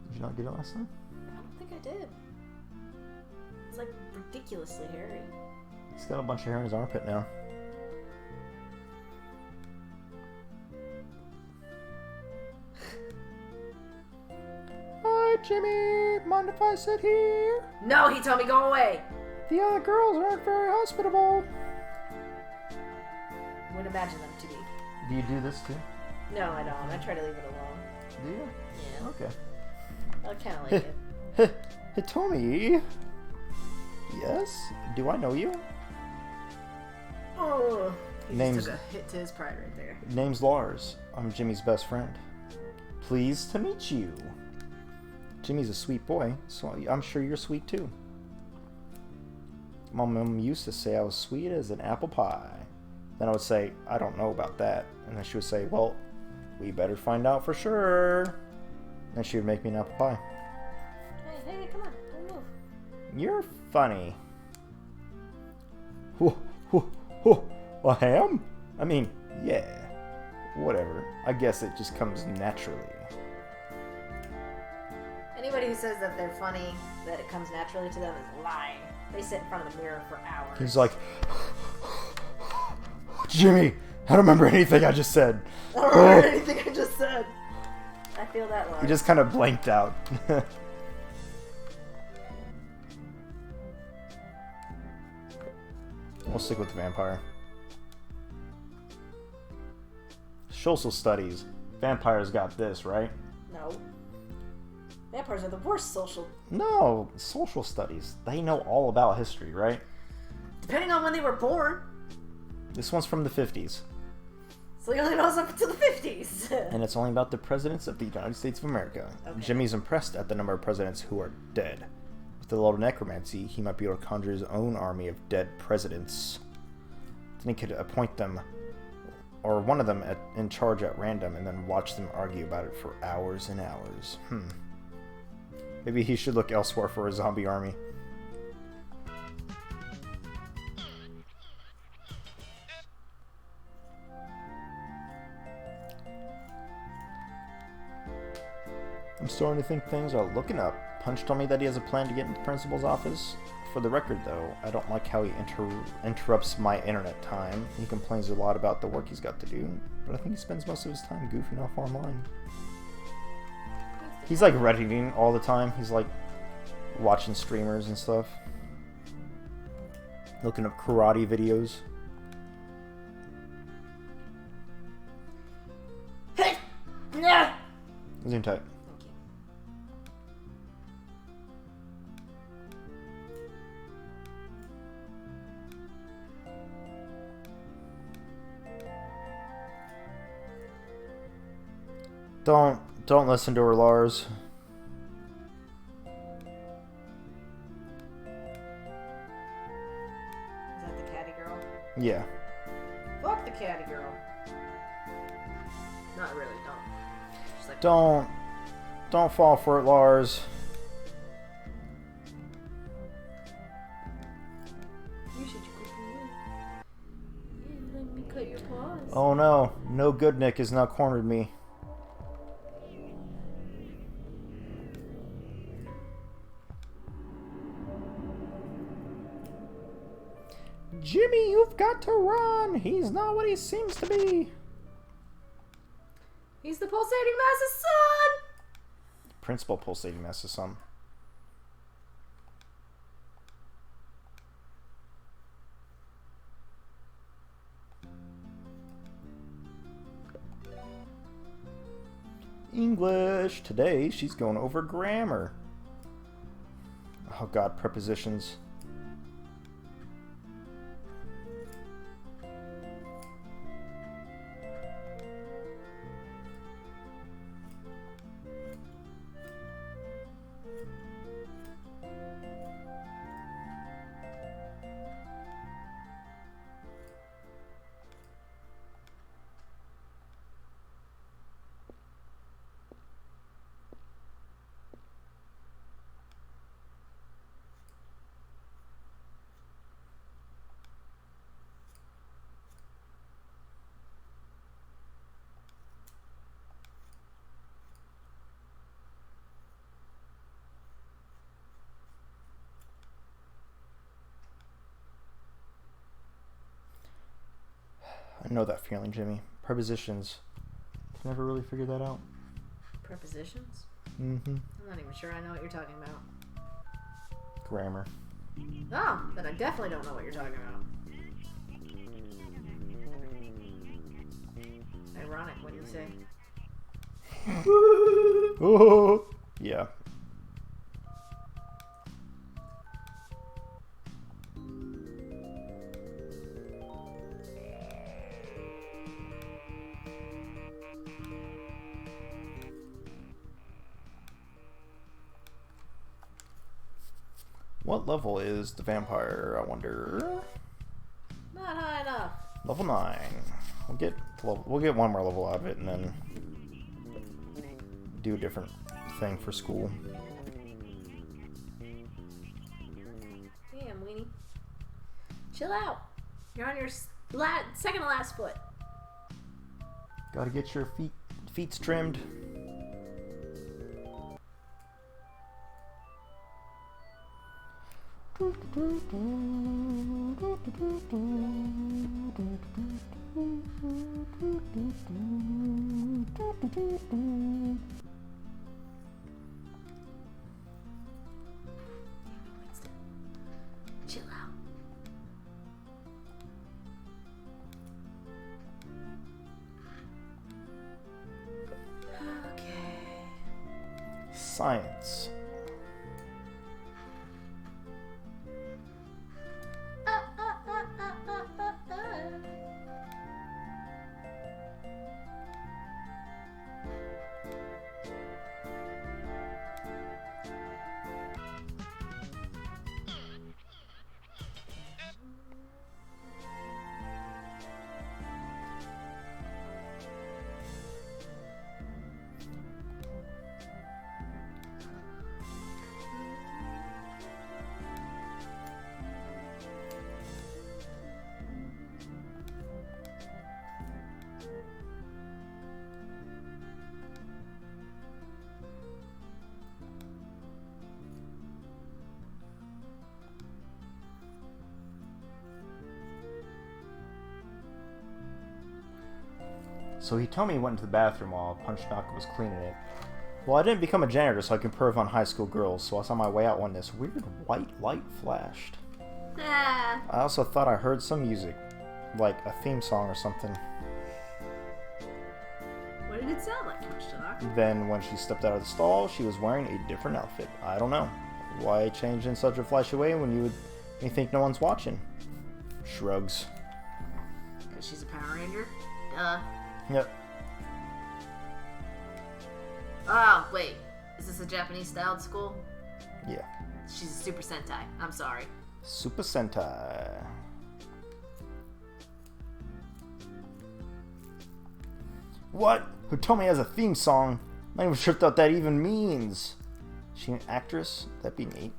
Did you not get it last time? I don't think I did. It's like ridiculously hairy. He's got a bunch of hair in his armpit now. Hi, Jimmy. Mind if I sit here? No, he told me go away. The other girls aren't very hospitable. Wouldn't imagine them to be. Do you do this too? No, I don't. I try to leave it alone. Do you? Yeah. Okay. I kind of like it. Hey, Tommy. Yes? Do I know you? Oh, he Name's- just took a hit to his pride right there. Name's Lars. I'm Jimmy's best friend. Pleased to meet you. Jimmy's a sweet boy, so I'm sure you're sweet too. My mom used to say I was sweet as an apple pie. Then I would say, I don't know about that. And then she would say, well, we better find out for sure. And she would make me an apple pie. Hey, come on, don't move. You're funny. Well, I am? I mean, yeah. Whatever. I guess it just comes naturally. Anybody who says that they're funny, that it comes naturally to them, is lying. They sit in front of the mirror for hours. He's like, Jimmy, I don't remember anything I just said. I don't remember anything I just said. I feel that one. He just kind of blanked out. We'll stick with the vampire. Social studies. Vampires got this, right? No. Vampires are the worst social. No, social studies. They know all about history, right? Depending on when they were born. This one's from the 50s. So he only knows up to the 50s. And it's only about the presidents of the United States of America. Okay. Jimmy's impressed at the number of presidents who are dead. With a little necromancy, he might be able to conjure his own army of dead presidents. Then he could appoint them, or one of them, in charge at random, and then watch them argue about it for hours and hours. Maybe he should look elsewhere for a zombie army. I'm starting to think things are looking up. Punch told me that he has a plan to get into the principal's office. For the record, though, I don't like how he interrupts my internet time. He complains a lot about the work he's got to do, but I think he spends most of his time goofing off online. He's like Redditing all the time. He's like watching streamers and stuff. Looking up karate videos. Hey! Yeah! Zoom tight. Thank you. Don't listen to her, Lars. Is that the catty girl? Yeah. Fuck the catty girl. Not really, don't. Just like, Don't fall for it, Lars. you should go away. Yeah, let me cut your paws. Oh no, no good Nick has now cornered me. Jimmy, you've got to run. He's not what he seems to be. He's the pulsating mass's son! Principal pulsating mass is some. English. Today she's going over grammar. Oh god, prepositions. I know that feeling, Jimmy. Prepositions. Never really figured that out. Prepositions? Mm-hmm. I'm not even sure I know what you're talking about. Grammar. Oh, then I definitely don't know what you're talking about. Ironic, what do you say? Oh, yeah. What level is the vampire, I wonder? Not high enough. Level 9. We'll get one more level out of it and then do a different thing for school. Damn, weenie. Chill out. You're on your second to last foot. Gotta get your feet trimmed. Chill out. Okay. Science. So he told me he went into the bathroom while Punch Knocker was cleaning it. Well, I didn't become a janitor so I can perv on high school girls, so I was on my way out when this weird white light flashed. Ah. I also thought I heard some music, like a theme song or something. What did it sound like, Punch Knocker? Then when she stepped out of the stall, she was wearing a different outfit. I don't know. Why change in such a flashy way when you think no one's watching? Shrugs. Because she's a Power Ranger? Duh. Yep. Oh, wait. Is this a Japanese-styled school? Yeah. She's a Super Sentai. I'm sorry. Super Sentai. What? Hitomi has a theme song? I'm not even sure what that even means. Is she an actress? That'd be neat.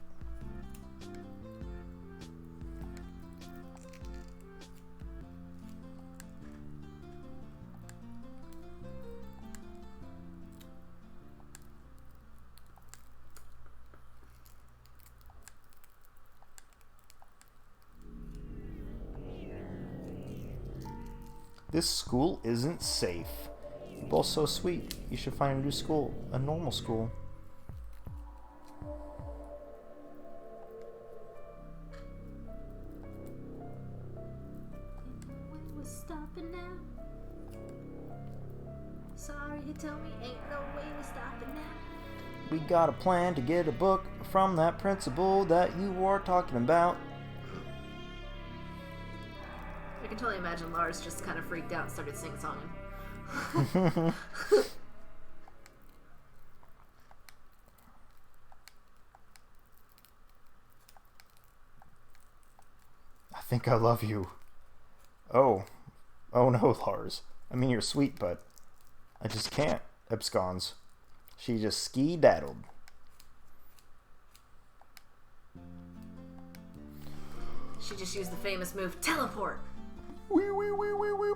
This school isn't safe. You're both so sweet. You should find a new school. A normal school. We're stopping now. Sorry, he told me ain't no way we're stopping now. We got a plan to get a book from that principal that you are talking about. I can totally imagine Lars just kind of freaked out and started sing-songing. I think I love you. Oh. Oh no, Lars. I mean, you're sweet, but I just can't. Abscons. She just ski-daddled. She just used the famous move, teleport. Wee wee wee wee wee.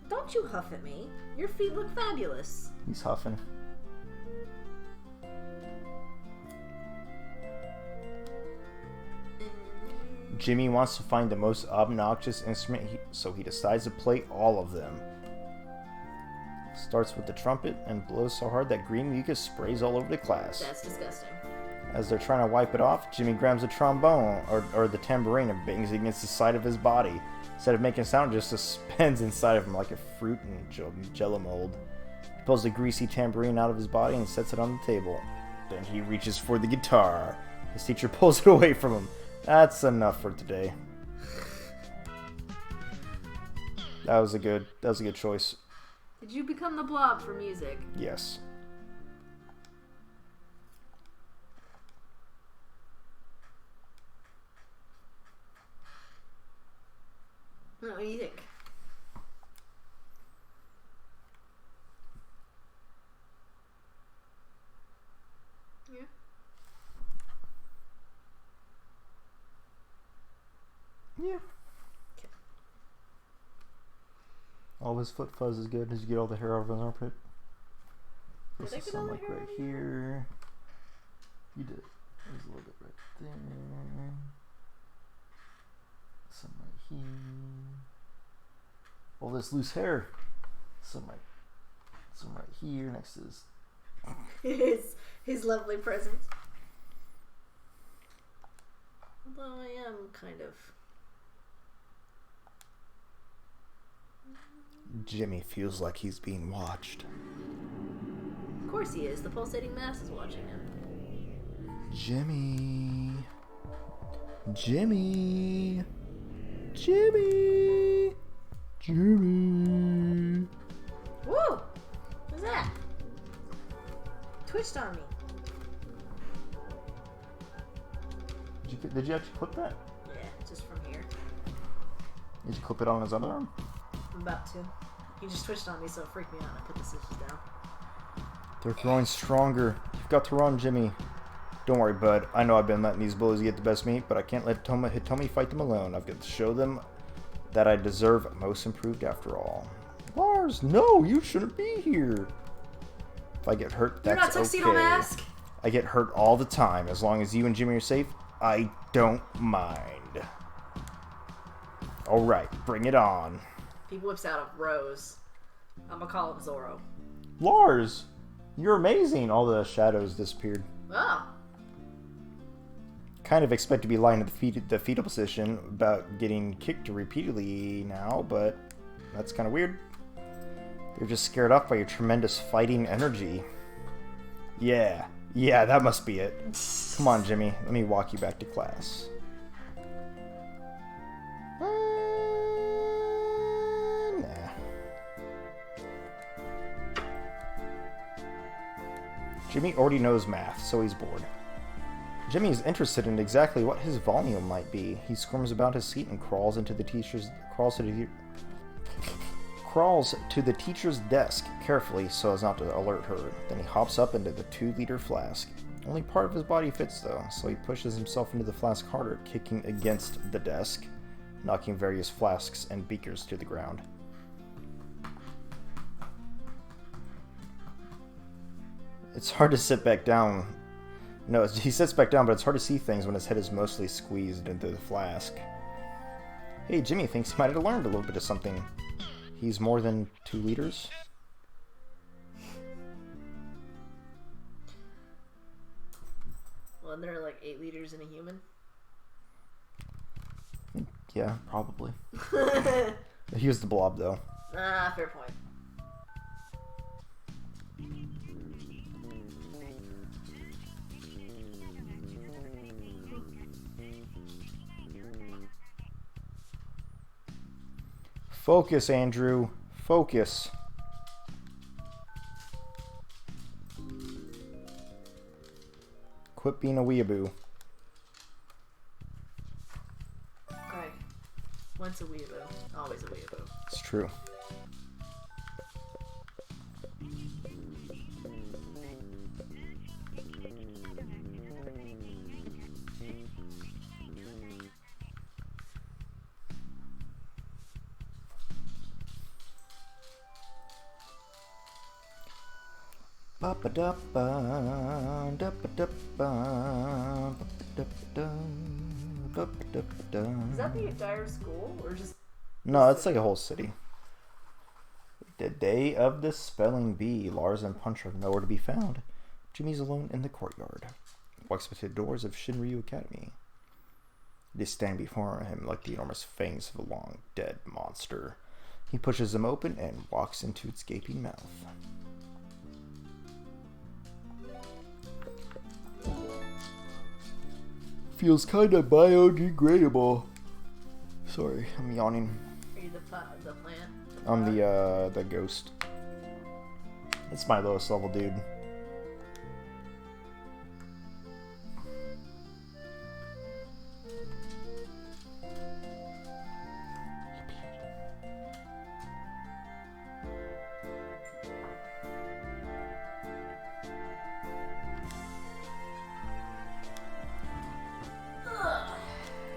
Don't you huff at me. Your feet look fabulous. He's huffing. Jimmy wants to find the most obnoxious instrument, so he decides to play all of them. Starts with the trumpet and blows so hard that green mucus sprays all over the class. That's disgusting. As they're trying to wipe it off, Jimmy grabs a trombone or the tambourine and bangs it against the side of his body. Instead of making a sound, it just suspends inside of him like a fruit in jello mold. He pulls the greasy tambourine out of his body and sets it on the table. Then he reaches for the guitar. His teacher pulls it away from him. That's enough for today. That was a good choice. Did you become the Blob for music? Yes. What do you think? Yeah. Yeah. Okay. All his foot fuzz is good. Did you get all the hair out of his armpit? Did This I is get all some the like hair right out of here. You did. There's a little bit right there. Some right here. All this loose hair. Some right here next to his. his lovely presence. Although I am kind of. Jimmy feels like he's being watched. Of course he is. The pulsating mass is watching him. Jimmy. Jimmy. Jimmy. Jimmy. Woo! What's that? Twitched on me. Did you actually clip that? Yeah, just from here. Did you clip it on his other arm? I'm about to. He just twitched on me, so it freaked me out. I put the scissors down. They're growing stronger. You've got to run, Jimmy. Don't worry, bud. I know I've been letting these bullies get the best of me, but I can't let Hitomi fight them alone. I've got to show them that I deserve most improved after all. Lars, no, you shouldn't be here. If I get hurt, You're that's not Tuxedo okay. Mask? I get hurt all the time. As long as you and Jimmy are safe, I don't mind. Alright, bring it on. He whips out a rose. I'm gonna call him Zorro. Lars, you're amazing. All the shadows disappeared. Oh. Kind of expect to be lying in the fetal position about getting kicked repeatedly now, but that's kind of weird. They're just scared off by your tremendous fighting energy. Yeah, that must be it. Come on, Jimmy. Let me walk you back to class. Nah. Jimmy already knows math, so he's bored. Jimmy is interested in exactly what his volume might be. He squirms about his seat and crawls to the teacher's desk carefully so as not to alert her. Then he hops up into the 2-liter flask. Only part of his body fits though, so he pushes himself into the flask harder, kicking against the desk, knocking various flasks and beakers to the ground. It's hard to sit back down. No, he sits back down, but it's hard to see things when his head is mostly squeezed into the flask. Hey, Jimmy thinks he might have learned a little bit of something. He's more than 2 liters? Well, there are like 8 liters in a human. Yeah, probably. He was the blob, though. Ah, fair point. Focus, Andrew. Focus. Quit being a weeaboo. Greg, once a weeaboo, always a weeaboo. It's true. Is that the entire school, or just... No, it's like a whole city. The day of the spelling bee. Lars and Punch are nowhere to be found. Jimmy's alone in the courtyard. Walks up to the doors of Shinryu Academy. They stand before him like the enormous fangs of a long, dead monster. He pushes them open and walks into its gaping mouth. Feels kinda biodegradable. Sorry, I'm yawning. Are you the plant? I'm the ghost. It's my lowest level dude.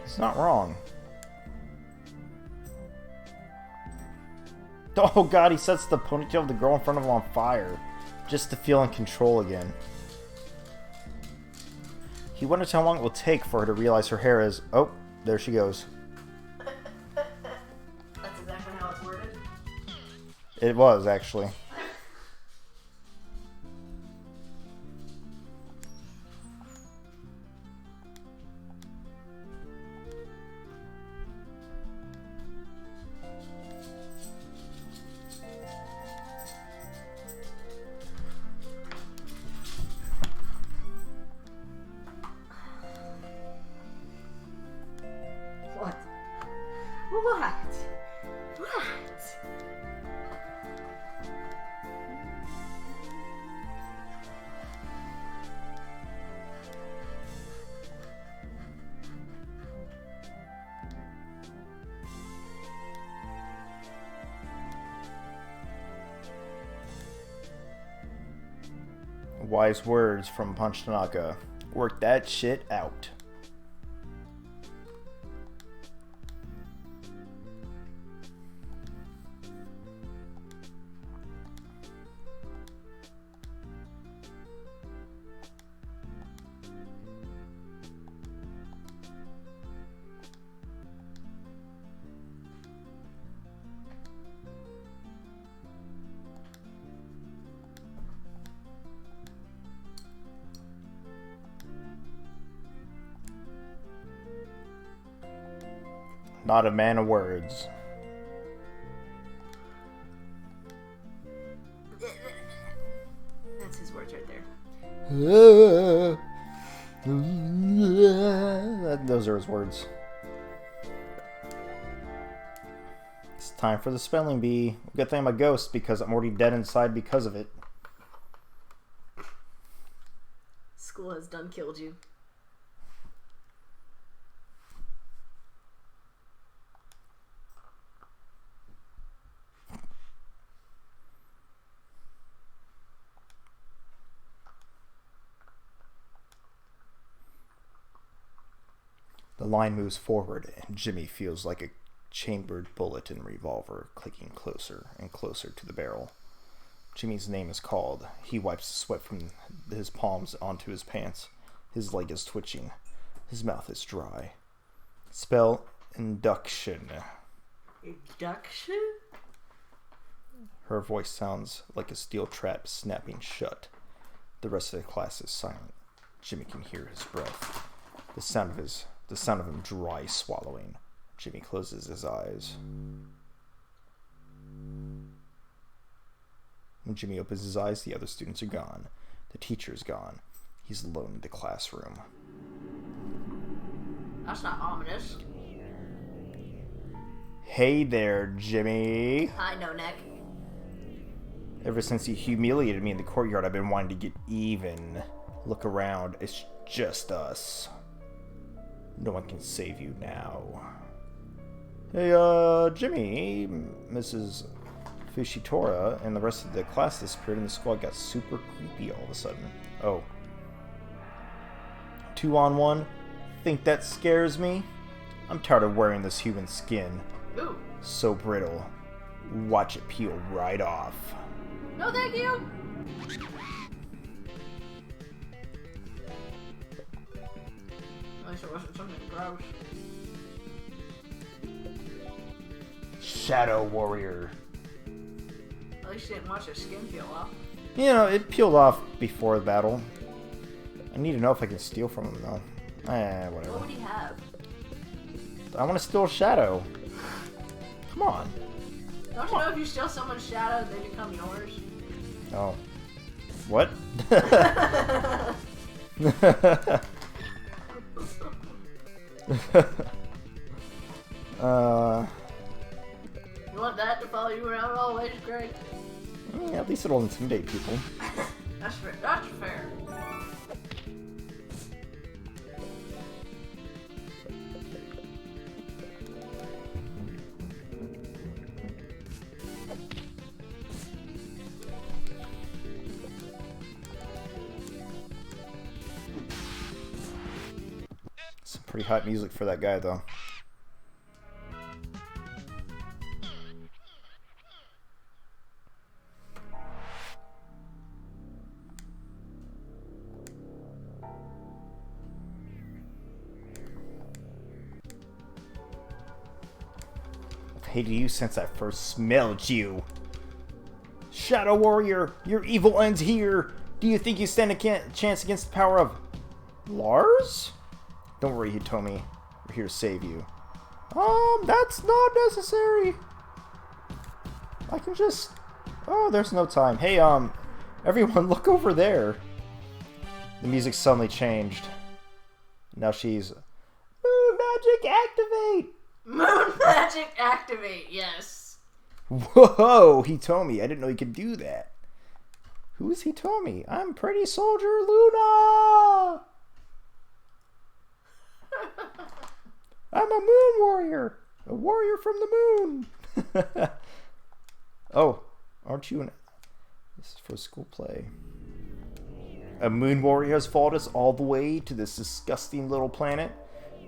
It's not wrong. Oh god, he sets the ponytail of the girl in front of him on fire. Just to feel in control again. He wonders how long it will take for her to realize her hair is... Oh, there she goes. That's exactly how it's worded? It was, actually. What? What? What? Wise words from Punch Tanaka. Work that shit out. Not a man of words. That's his words right there. Those are his words. It's time for the spelling bee. Good thing I'm a ghost because I'm already dead inside because of it. School has done killed you. The line moves forward, and Jimmy feels like a chambered bullet in a revolver, clicking closer and closer to the barrel. Jimmy's name is called. He wipes the sweat from his palms onto his pants. His leg is twitching. His mouth is dry. Spell induction. Induction? Her voice sounds like a steel trap snapping shut. The rest of the class is silent. Jimmy can hear his breath. The sound of him dry swallowing. Jimmy closes his eyes. When Jimmy opens his eyes, the other students are gone. The teacher is gone. He's alone in the classroom. That's not ominous. Hey there, Jimmy. Hi, No Neck. Ever since you humiliated me in the courtyard, I've been wanting to get even. Look around. It's just us. No one can save you now. Hey, Jimmy, Mrs. Fushitora, and the rest of the class disappeared, and the squad got super creepy all of a sudden. Oh. 2-on-1? Think that scares me? I'm tired of wearing this human skin. Ooh. So brittle. Watch it peel right off. No, thank you. At least it wasn't something gross. Shadow Warrior. At least you didn't watch his skin peel off. You know, it peeled off before the battle. I need to know if I can steal from him, though. Whatever. What would he have? I want to steal Shadow. Come on. Don't you know if you steal someone's shadow, they become yours? Oh. What? You want that to follow you around always, Greg? Yeah, at least it'll intimidate people. That's fair. That's fair. Some pretty hot music for that guy, though. I've hated you since I first smelled you. Shadow Warrior, your evil ends here. Do you think you stand a chance against the power of Lars? Don't worry, Hitomi. We're here to save you. That's not necessary. I can just... Oh, there's no time. Hey, everyone, look over there. The music suddenly changed. Now she's... Moon Magic Activate! Moon Magic Activate, yes. Whoa, Hitomi. I didn't know you could do that. Who is Hitomi? I'm Pretty Soldier Luna! I'm a moon warrior! A warrior from the moon! Oh, aren't you an... This is for school play. A moon warrior has followed us all the way to this disgusting little planet?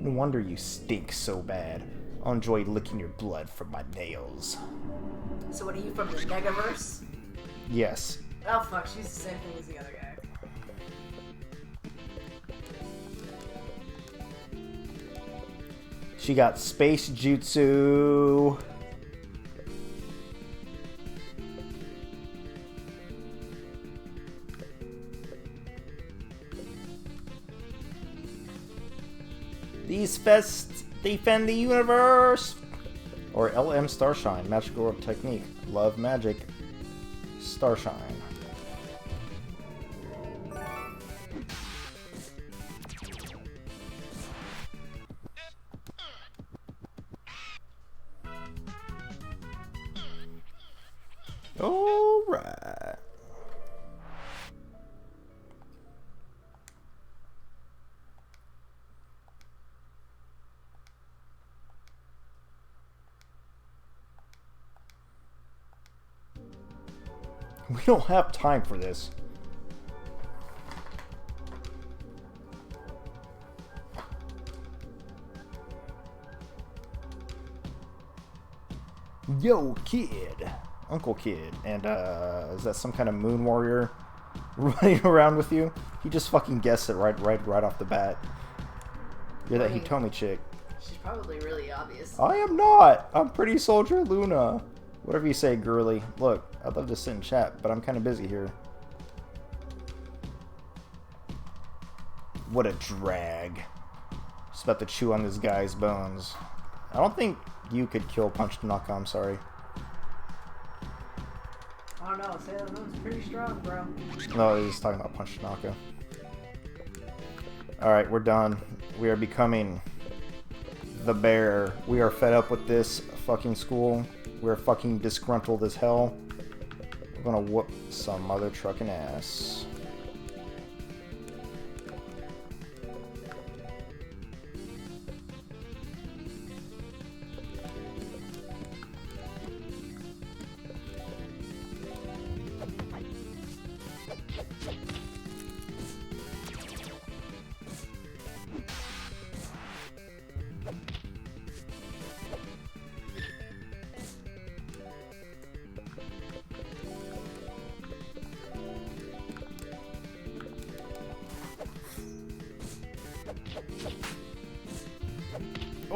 No wonder you stink so bad. I'll enjoy licking your blood from my nails. So what are you, from the Megaverse? Yes. Oh fuck, she's the same thing as the other guy. She got space jutsu. These fests defend the universe. Or LM Starshine, magical technique. Love magic. Starshine. Alright. We don't have time for this. Yo, kid. Uncle Kid. And, is that some kind of moon warrior running around with you? He just fucking guessed it right off the bat. You're that Hitomi chick. She's probably really obvious. I am not! I'm Pretty Soldier Luna. Whatever you say, girly. Look, I'd love to sit and chat, but I'm kind of busy here. What a drag. Just about to chew on this guy's bones. I don't think you could kill Punch Tanaka, I'm sorry. I don't know, Sailor Moon's pretty strong, bro. No, he's talking about Punch Tanaka. Alright, we're done. We are becoming the bear. We are fed up with this fucking school. We're fucking disgruntled as hell. We're gonna whoop some mother trucking ass.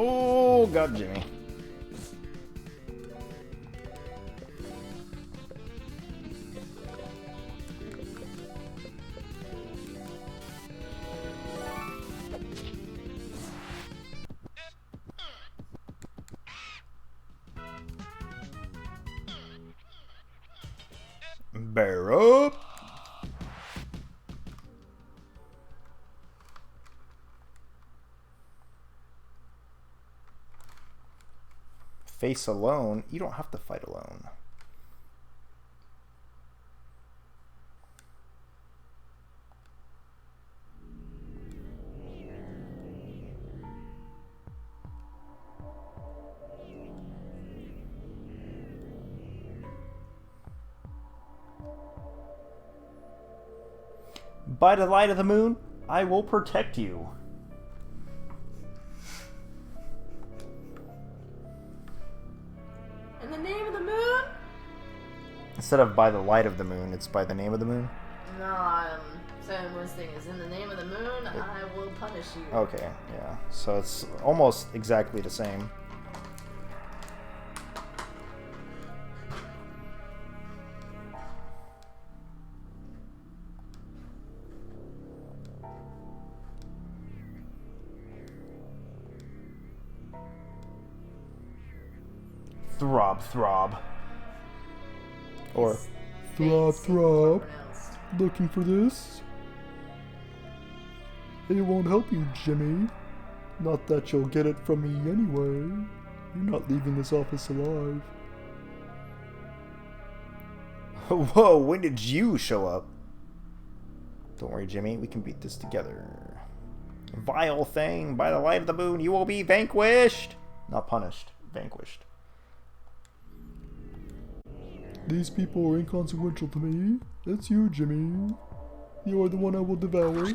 Oh, God, Jimmy. Bear up. Face alone? You don't have to fight alone. By the light of the moon, I will protect you. In the name of the moon? Instead of by the light of the moon, it's by the name of the moon? No, Sailor Moon's thing is, in the name of the moon, I will punish you. Okay, yeah. So it's almost exactly the same. Throb, throb. Or throb, throb. Looking for this? It won't help you, Jimmy. Not that you'll get it from me anyway. You're not leaving this office alive. Whoa, when did you show up? Don't worry, Jimmy. We can beat this together. Vile thing, by the light of the moon, you will be vanquished. Not punished, vanquished. These people are inconsequential to me. It's you, Jimmy. You are the one I will devour.